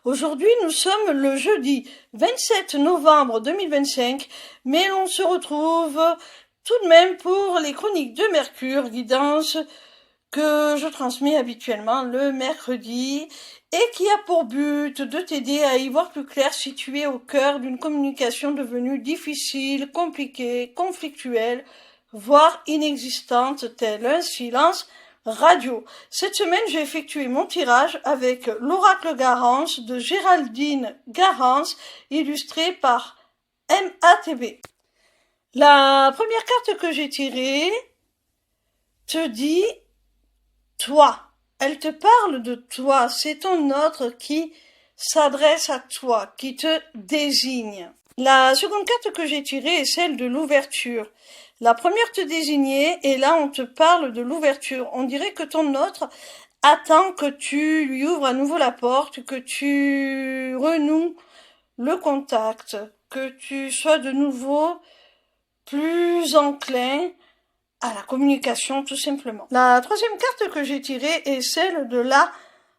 Aujourd'hui, nous sommes le jeudi 27 novembre 2025, mais l'on se retrouve tout de même pour les chroniques de Mercure, guidance que je transmets habituellement le mercredi et qui a pour but de t'aider à y voir plus clair si tu es au cœur d'une communication devenue difficile, compliquée, conflictuelle, voire inexistante, tel un silence radio. Cette semaine, j'ai effectué mon tirage avec l'oracle Garance de Géraldine Garance, illustré par MATB. La première carte que j'ai tirée te dit toi. Elle te parle de toi. C'est ton autre qui s'adresse à toi, qui te désigne. La seconde carte que j'ai tirée est celle de l'ouverture. La première te désignait et là on te parle de l'ouverture. On dirait que ton autre attend que tu lui ouvres à nouveau la porte, que tu renoues le contact, que tu sois de nouveau plus enclin à la communication tout simplement. La troisième carte que j'ai tirée est celle de la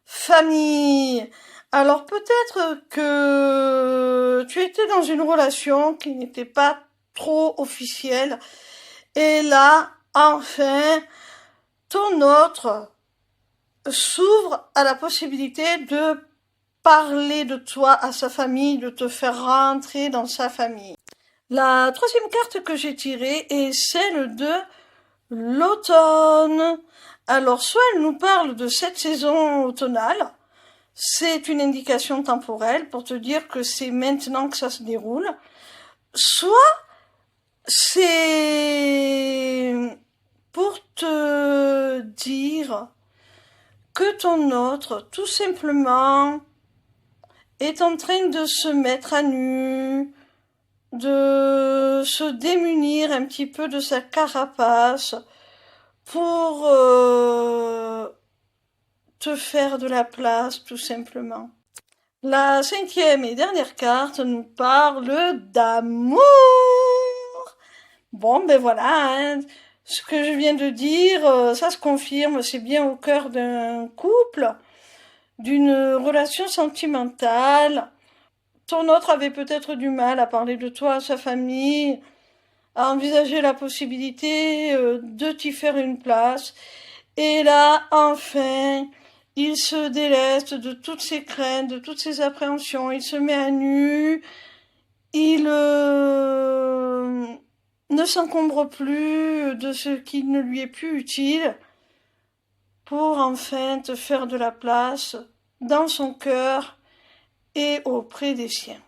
famille. Alors peut-être que tu étais dans une relation qui n'était pas trop officielle et là, enfin, ton autre s'ouvre à la possibilité de parler de toi à sa famille, de te faire rentrer dans sa famille. La troisième carte que j'ai tirée est celle de l'automne. Alors, soit elle nous parle de cette saison automnale, c'est une indication temporelle pour te dire que c'est maintenant que ça se déroule, soit c'est pour te dire que ton autre, tout simplement, est en train de se mettre à nu, de se démunir un petit peu de sa carapace pour te faire de la place, tout simplement. La cinquième et dernière carte nous parle d'amour. Bon, ben voilà, hein, ce que je viens de dire, ça se confirme, c'est bien au cœur d'un couple, d'une relation sentimentale. Ton autre avait peut-être du mal à parler de toi à sa famille, à envisager la possibilité de t'y faire une place. Et là, enfin, il se déleste de toutes ses craintes, de toutes ses appréhensions, il se met à nu, il ne s'encombre plus de ce qui ne lui est plus utile pour enfin te faire de la place dans son cœur et auprès des siens.